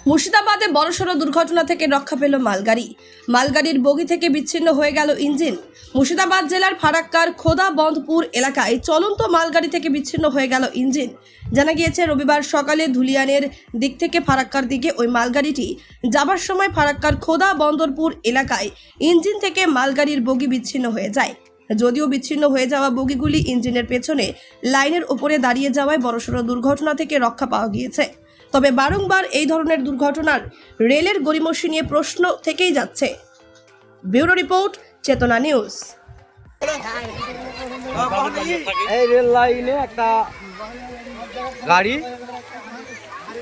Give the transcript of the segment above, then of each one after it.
মুর্শিদাবাদে বড়সড় দুর্ঘটনা থেকে রক্ষা পেল মালগাড়ির বগি থেকে বিচ্ছিন্ন হয়ে গেল ইঞ্জিন। মুর্শিদাবাদ জেলার ফারাক্কার খোদাবন্দপুর এলাকায় চলন্ত মালগাড়ি থেকে বিচ্ছিন্ন হয়ে গেল ইঞ্জিন। জানা গিয়েছে রবিবার সকালে ধুলিয়ানের দিক থেকে ফারাক্কার দিকে ওই মালগাড়িটি যাবার সময় ফারাক্কার খোদাবন্দরপুর এলাকায় ইঞ্জিন থেকে মালগাড়ির বগি বিচ্ছিন্ন হয়ে যায়। যদিও বিচ্ছিন্ন হয়ে যাওয়া বগিগুলি ইঞ্জিনের পেছনে লাইনের উপরে দাঁড়িয়ে যাওয়ায় বড়সড় দুর্ঘটনা থেকে রক্ষা পাওয়া গিয়েছে। তবে বারংবার এই ধরনের দুর্ঘটনার রেলের গড়িমসি নিয়ে প্রশ্ন থেকেই যাচ্ছে। ব্যুরো রিপোর্ট, চেতনা নিউজ। এই রেল লাইনে একটা গাড়ি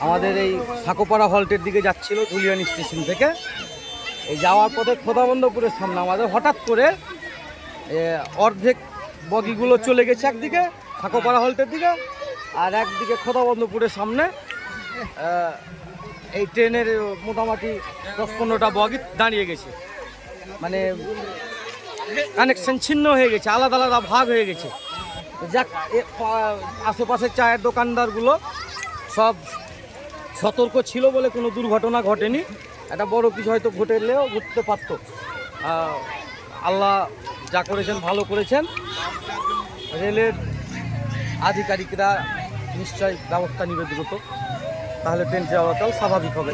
আমাদের এই সাকোপাড়া হল্টের দিকে যাচ্ছিল ধুলিয়ান স্টেশন থেকে। এই যাওয়ার পথে খোদাবন্দপুরের সামনে আমাদের হঠাৎ করে অর্ধেক বগিগুলো চলে গেছে একদিকে সাকোপাড়া হল্টের দিকে, আর একদিকে খোদাবন্দপুরের সামনে এই ট্রেনের মোটামুটি 10-15টা বগি দাঁড়িয়ে গেছে। মানে কানেকশন ছিন্ন হয়ে গেছে, আলাদা আলাদা ভাগ হয়ে গেছে। যাক, আশেপাশের চায়ের দোকানদারগুলো সব সতর্ক ছিল বলে কোনো দুর্ঘটনা ঘটেনি। একটা বড় কিছু হয়তো ঘটলেও ঘটতে পারত। আল্লাহ যা করেছেন ভালো করেছেন। রেলের আধিকারিকরা নিশ্চয়ই ব্যবস্থা নিবে দ্রুত, তাহলে ট্রেন চলাচল স্বাভাবিক হবে।